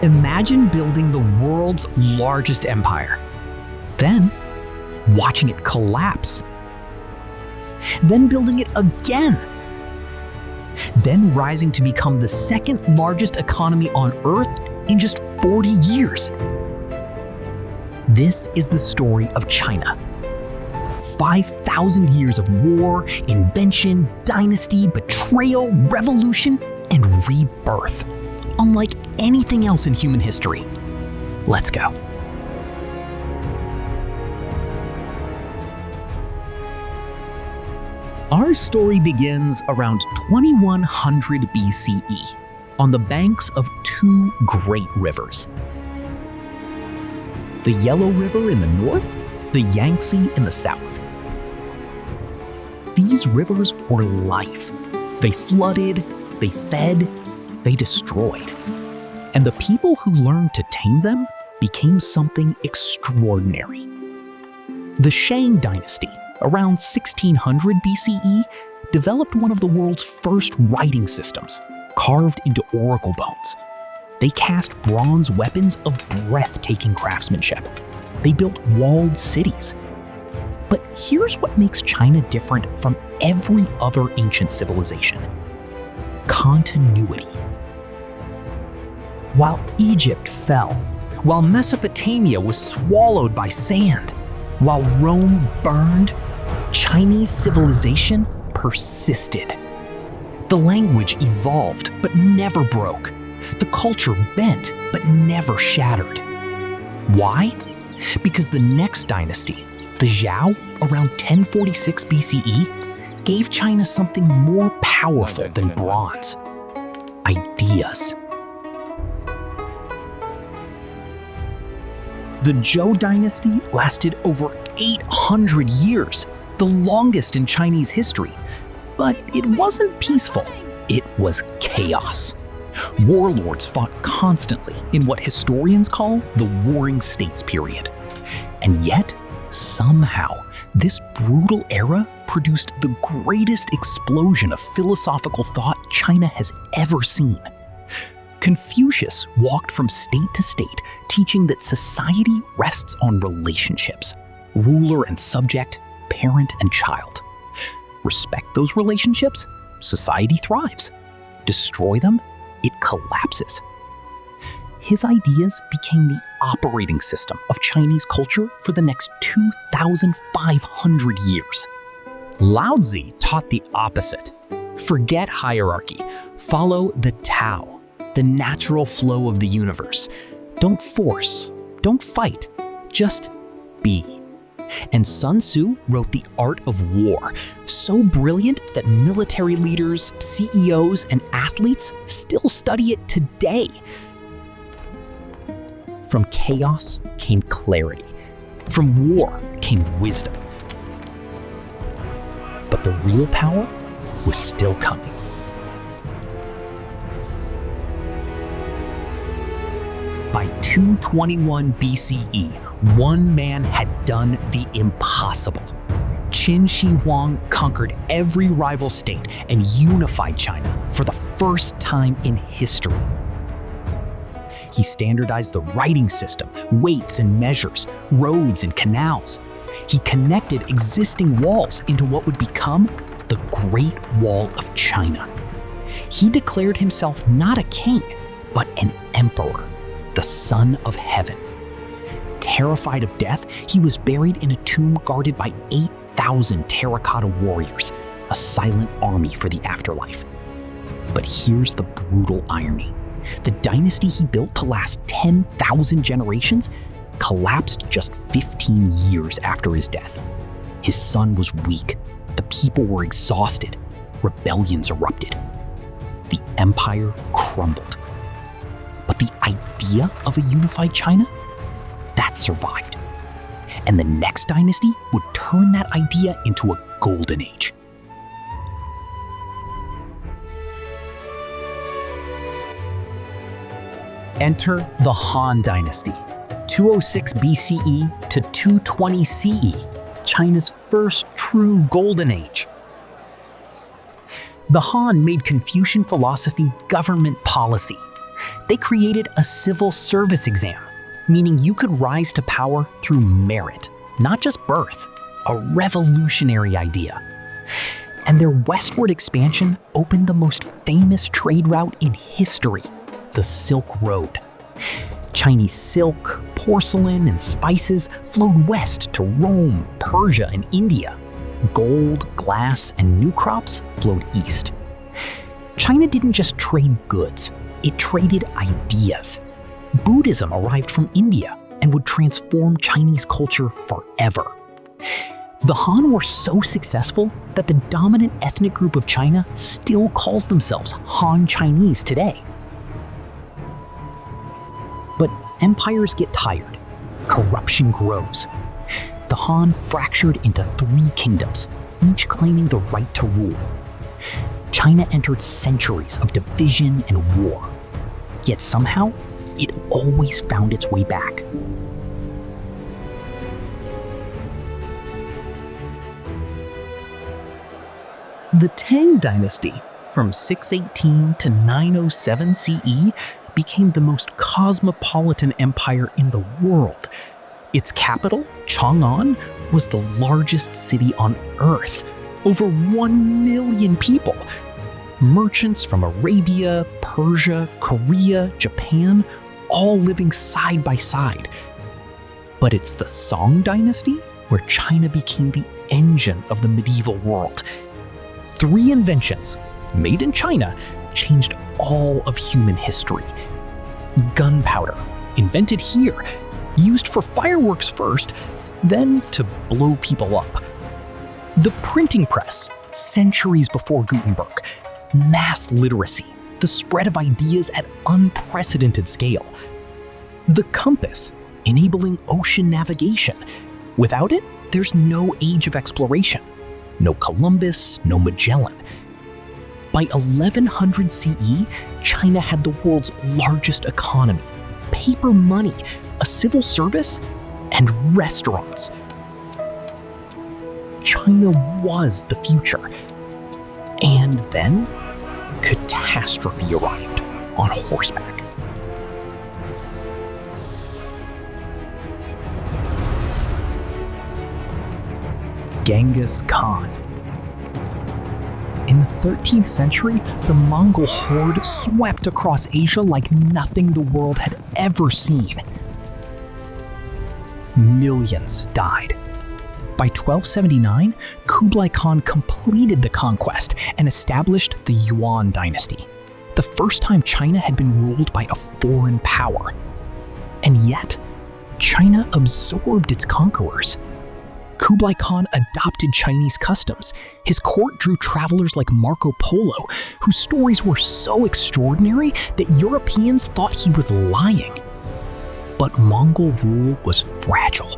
Imagine building the world's largest empire, then watching it collapse, then building it again, then rising to become the second largest economy on Earth in just 40 years. This is the story of China. 5,000 years of war, invention, dynasty, betrayal, revolution, and rebirth. Unlike anything else in human history. Let's go. Our story begins around 2100 BCE on the banks of two great rivers. The Yellow River in the north, the Yangtze in the south. These rivers were life. They flooded, they fed, they destroyed. And the people who learned to tame them became something extraordinary. The Shang dynasty, around 1600 BCE, developed one of the world's first writing systems, carved into oracle bones. They cast bronze weapons of breathtaking craftsmanship. They built walled cities. But here's what makes China different from every other ancient civilization: continuity. While Egypt fell, while Mesopotamia was swallowed by sand, while Rome burned, Chinese civilization persisted. The language evolved but never broke. The culture bent but never shattered. Why? Because the next dynasty, the Zhou, around 1046 BCE, gave China something more powerful than bronze: ideas. The Zhou dynasty lasted over 800 years, the longest in Chinese history. But it wasn't peaceful. It was chaos. Warlords fought constantly in what historians call the Warring States period. And yet, somehow, this brutal era produced the greatest explosion of philosophical thought China has ever seen. Confucius walked from state to state, teaching that society rests on relationships: ruler and subject, parent and child. Respect those relationships, society thrives. Destroy them, it collapses. His ideas became the operating system of Chinese culture for the next 2,500 years. Lao Tzu taught the opposite. Forget hierarchy, follow the Tao, the natural flow of the universe. Don't force, don't fight, just be. And Sun Tzu wrote The Art of War, so brilliant that military leaders, CEOs, and athletes still study it today. From chaos came clarity. From war came wisdom. But the real power was still coming. By 221 BCE, one man had done the impossible. Qin Shi Huang conquered every rival state and unified China for the first time in history. He standardized the writing system, weights and measures, roads and canals. He connected existing walls into what would become the Great Wall of China. He declared himself not a king, but an emperor, the son of heaven. Terrified of death, he was buried in a tomb guarded by 8,000 terracotta warriors, a silent army for the afterlife. But here's the brutal irony. The dynasty he built to last 10,000 generations collapsed just 15 years after his death. His son was weak, the people were exhausted, rebellions erupted. The empire crumbled. But the idea of a unified China? That survived. And the next dynasty would turn that idea into a golden age. Enter the Han Dynasty, 206 BCE to 220 CE, China's first true golden age. The Han made Confucian philosophy government policy. They created a civil service exam, meaning you could rise to power through merit, not just birth, a revolutionary idea. And their westward expansion opened the most famous trade route in history, the Silk Road. Chinese silk, porcelain, and spices flowed west to Rome, Persia, and India. Gold, glass, and new crops flowed east. China didn't just trade goods, it traded ideas. Buddhism arrived from India and would transform Chinese culture forever. The Han were so successful that the dominant ethnic group of China still calls themselves Han Chinese today. But empires get tired. Corruption grows. The Han fractured into 3 kingdoms, each claiming the right to rule. China entered centuries of division and war. Yet somehow, it always found its way back. The Tang Dynasty, from 618 to 907 CE, became the most cosmopolitan empire in the world. Its capital, Chang'an, was the largest city on Earth, over 1 million people. Merchants from Arabia, Persia, Korea, Japan, all living side by side. But it's the Song Dynasty where China became the engine of the medieval world. 3 inventions, made in China, changed all of human history. Gunpowder, invented here, used for fireworks first, then to blow people up. The printing press, centuries before Gutenberg. Mass literacy, the spread of ideas at unprecedented scale. The compass, enabling ocean navigation. Without it, there's no age of exploration. No Columbus, no Magellan. By 1100 CE, China had the world's largest economy, paper money, a civil service, and restaurants. China was the future. And then, catastrophe arrived on horseback. Genghis Khan. In the 13th century, the Mongol horde swept across Asia like nothing the world had ever seen. Millions died. By 1279, Kublai Khan completed the conquest and established the Yuan dynasty, the first time China had been ruled by a foreign power. And yet, China absorbed its conquerors. Kublai Khan adopted Chinese customs. His court drew travelers like Marco Polo, whose stories were so extraordinary that Europeans thought he was lying. But Mongol rule was fragile.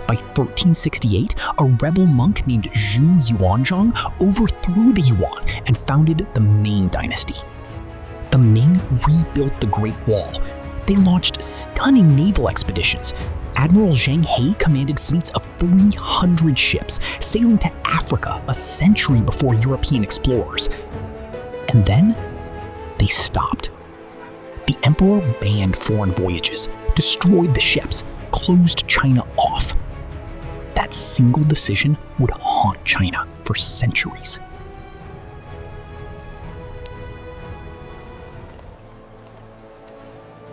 By 1368, a rebel monk named Zhou Yuanzhang overthrew the Yuan and founded the Ming dynasty. The Ming rebuilt the Great Wall. They launched stunning naval expeditions. Admiral Zhang He commanded fleets of 300 ships, sailing to Africa a century before European explorers. And then, they stopped. The emperor banned foreign voyages, destroyed the ships, closed China off. That single decision would haunt China for centuries.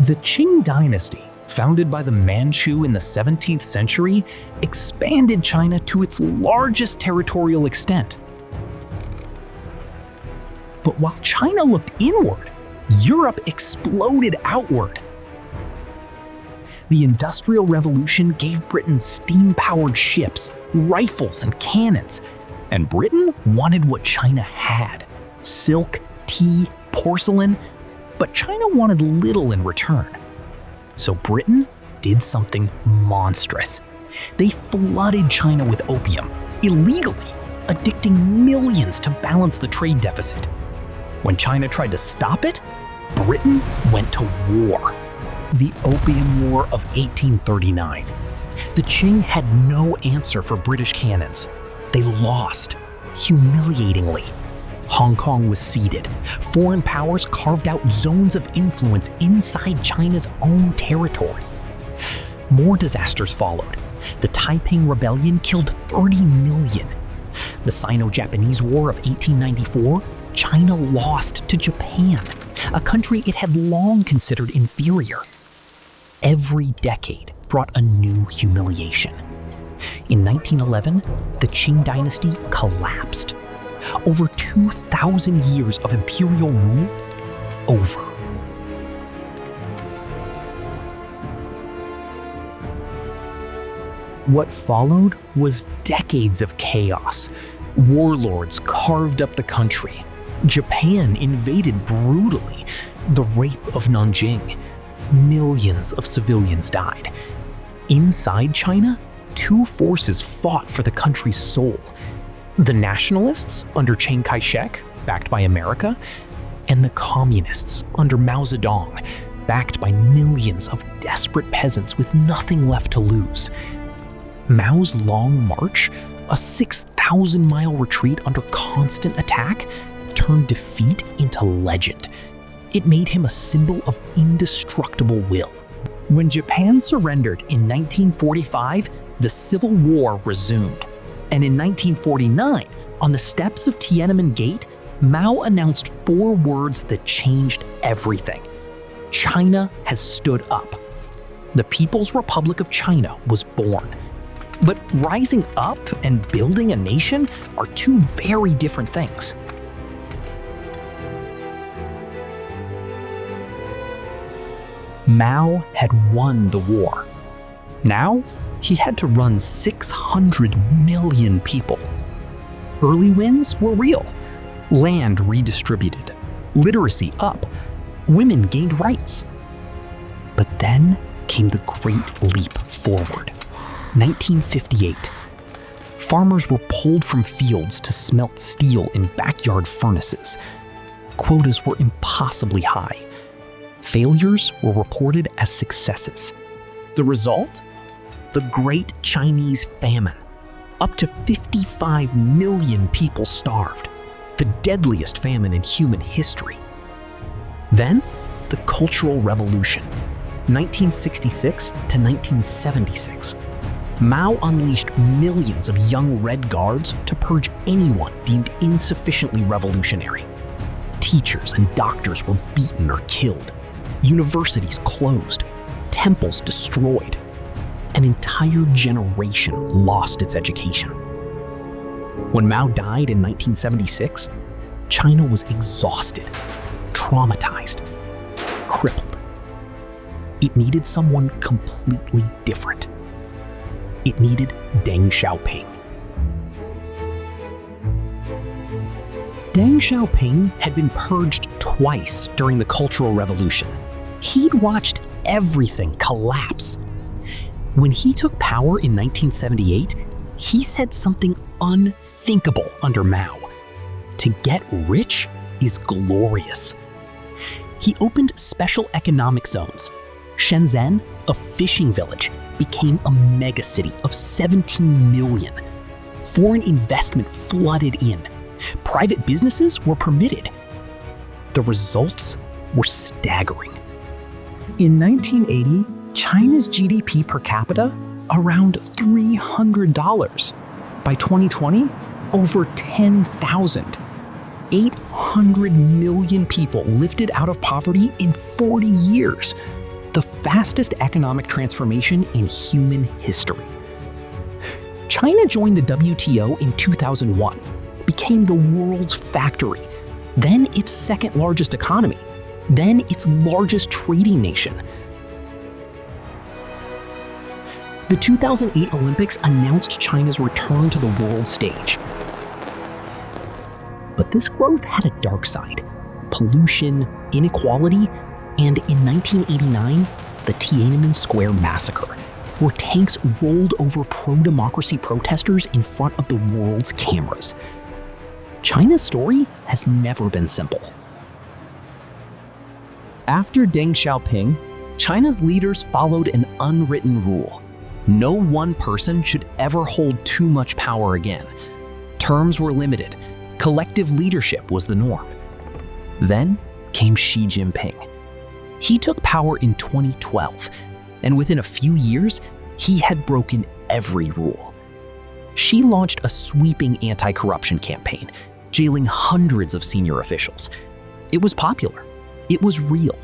The Qing dynasty, founded by the Manchu in the 17th century, expanded China to its largest territorial extent. But while China looked inward, Europe exploded outward. The Industrial Revolution gave Britain steam-powered ships, rifles, and cannons. And Britain wanted what China had: silk, tea, porcelain. But China wanted little in return. So Britain did something monstrous. They flooded China with opium, illegally, addicting millions to balance the trade deficit. When China tried to stop it, Britain went to war. The Opium War of 1839. The Qing had no answer for British cannons. They lost, humiliatingly. Hong Kong was ceded. Foreign powers carved out zones of influence inside China's own territory. More disasters followed. The Taiping Rebellion killed 30 million. The Sino-Japanese War of 1894, China lost to Japan, a country it had long considered inferior. Every decade brought a new humiliation. In 1911, the Qing dynasty collapsed. Over 2,000 years of imperial rule, over. What followed was decades of chaos. Warlords carved up the country. Japan invaded brutally. The rape of Nanjing. Millions of civilians died. Inside China, two forces fought for the country's soul. The nationalists under Chiang Kai-shek, backed by America, and the communists under Mao Zedong, backed by millions of desperate peasants with nothing left to lose. Mao's long march, a 6,000-mile retreat under constant attack, turned defeat into legend. It made him a symbol of indestructible will. When Japan surrendered in 1945, the Civil War resumed. And in 1949, on the steps of Tiananmen Gate, Mao announced 4 words that changed everything. China has stood up. The People's Republic of China was born. But rising up and building a nation are two very different things. Mao had won the war. Now, he had to run 600 million people. Early wins were real. Land redistributed, literacy up, women gained rights. But then came the great leap forward. 1958. Farmers were pulled from fields to smelt steel in backyard furnaces. Quotas were impossibly high. Failures were reported as successes. The result? The Great Chinese Famine. Up to 55 million people starved, the deadliest famine in human history. Then, the Cultural Revolution, 1966 to 1976. Mao unleashed millions of young Red Guards to purge anyone deemed insufficiently revolutionary. Teachers and doctors were beaten or killed. Universities closed. Temples destroyed. An entire generation lost its education. When Mao died in 1976, China was exhausted, traumatized, crippled. It needed someone completely different. It needed Deng Xiaoping. Deng Xiaoping had been purged twice during the Cultural Revolution. He'd watched everything collapse. When he took power in 1978, he said something unthinkable under Mao. To get rich is glorious. He opened special economic zones. Shenzhen, a fishing village, became a megacity of 17 million. Foreign investment flooded in. Private businesses were permitted. The results were staggering. In 1980, China's GDP per capita around $300. By 2020, over 10,000. 800 million people lifted out of poverty in 40 years. The fastest economic transformation in human history. China joined the WTO in 2001, became the world's factory, then its second largest economy, then its largest trading nation. The 2008 Olympics announced China's return to the world stage. But this growth had a dark side: pollution, inequality, and in 1989, the Tiananmen Square massacre, where tanks rolled over pro-democracy protesters in front of the world's cameras. China's story has never been simple. After Deng Xiaoping, China's leaders followed an unwritten rule. No one person should ever hold too much power again. Terms were limited. Collective leadership was the norm. Then came Xi Jinping. He took power in 2012, and within a few years, he had broken every rule. Xi launched a sweeping anti-corruption campaign, jailing hundreds of senior officials. It was popular, it was real,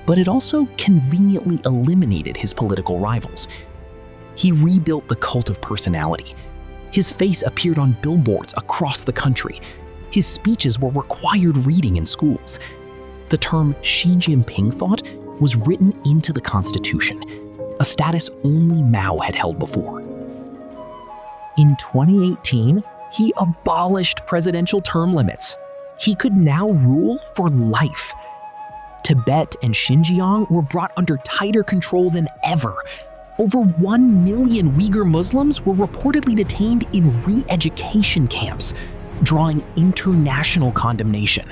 but it also conveniently eliminated his political rivals. He rebuilt the cult of personality. His face appeared on billboards across the country. His speeches were required reading in schools. The term Xi Jinping thought was written into the Constitution, a status only Mao had held before. In 2018, he abolished presidential term limits. He could now rule for life. Tibet and Xinjiang were brought under tighter control than ever. Over 1 million Uyghur Muslims were reportedly detained in re-education camps, drawing international condemnation.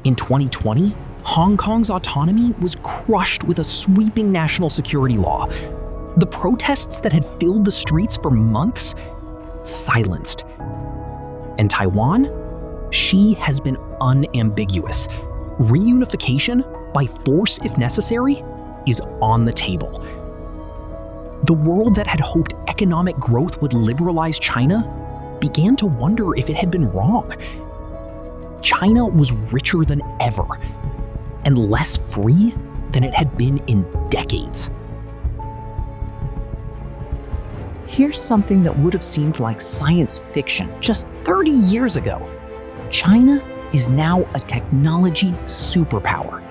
In 2020, Hong Kong's autonomy was crushed with a sweeping national security law. The protests that had filled the streets for months, silenced. And Taiwan? Xi has been unambiguous. Reunification, by force if necessary, is on the table. The world that had hoped economic growth would liberalize China began to wonder if it had been wrong. China was richer than ever, and less free than it had been in decades. Here's something that would have seemed like science fiction just 30 years ago. China is now a technology superpower.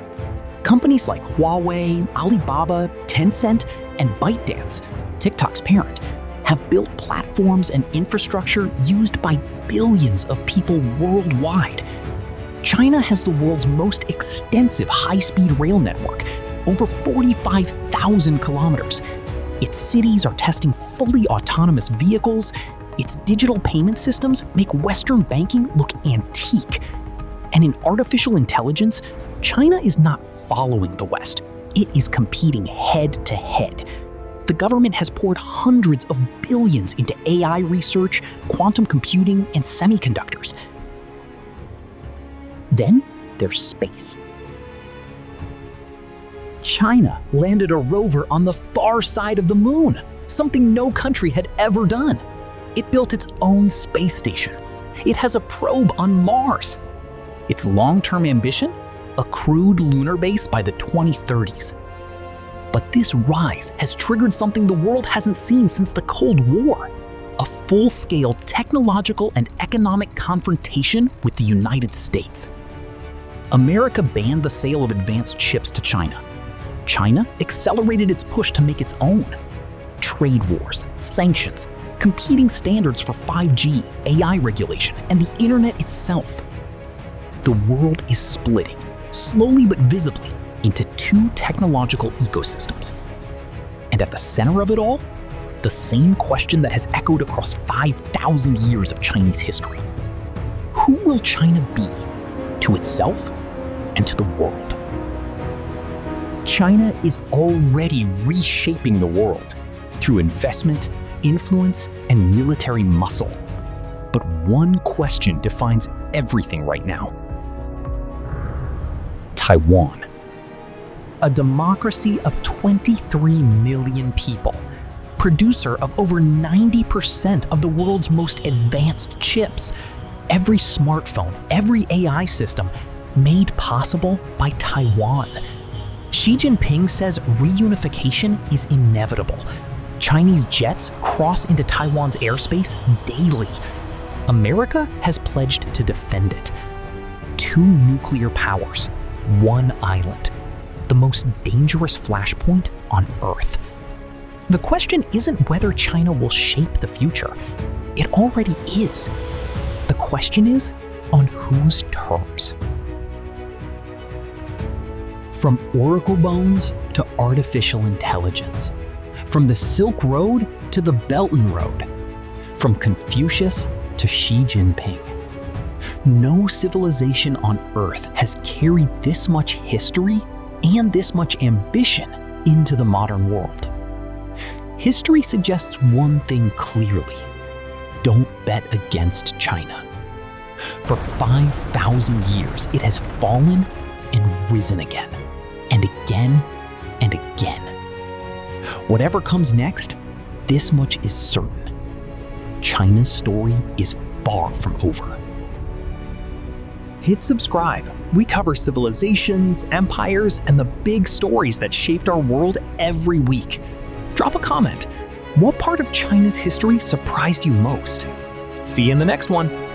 Companies like Huawei, Alibaba, Tencent, and ByteDance, TikTok's parent, have built platforms and infrastructure used by billions of people worldwide. China has the world's most extensive high-speed rail network, over 45,000 kilometers. Its cities are testing fully autonomous vehicles. Its digital payment systems make Western banking look antique. And in artificial intelligence, China is not following the West. It is competing head to head. The government has poured hundreds of billions into AI research, quantum computing, and semiconductors. Then there's space. China landed a rover on the far side of the moon, something no country had ever done. It built its own space station. It has a probe on Mars. Its long-term ambition? A crewed lunar base by the 2030s. But this rise has triggered something the world hasn't seen since the Cold War: a full-scale technological and economic confrontation with the United States. America banned the sale of advanced chips to China. China accelerated its push to make its own. Trade wars, sanctions, competing standards for 5G, AI regulation, and the internet itself. The world is splitting, slowly but visibly, into two technological ecosystems. And at the center of it all, the same question that has echoed across 5,000 years of Chinese history. Who will China be to itself and to the world? China is already reshaping the world through investment, influence, and military muscle. But one question defines everything right now. Taiwan. A democracy of 23 million people, producer of over 90% of the world's most advanced chips, every smartphone, every AI system made possible by Taiwan. Xi Jinping says reunification is inevitable. Chinese jets cross into Taiwan's airspace daily. America has pledged to defend it. 2 nuclear powers, 1 island, the most dangerous flashpoint on Earth. The question isn't whether China will shape the future. It already is. The question is, on whose terms? From oracle bones to artificial intelligence, from the Silk Road to the Belt and Road, from Confucius to Xi Jinping. No civilization on Earth has carried this much history and this much ambition into the modern world. History suggests one thing clearly: don't bet against China. For 5,000 years, it has fallen and risen again, and again, and again. Whatever comes next, this much is certain. China's story is far from over. Hit subscribe. We cover civilizations, empires, and the big stories that shaped our world every week. Drop a comment. What part of China's history surprised you most? See you in the next one.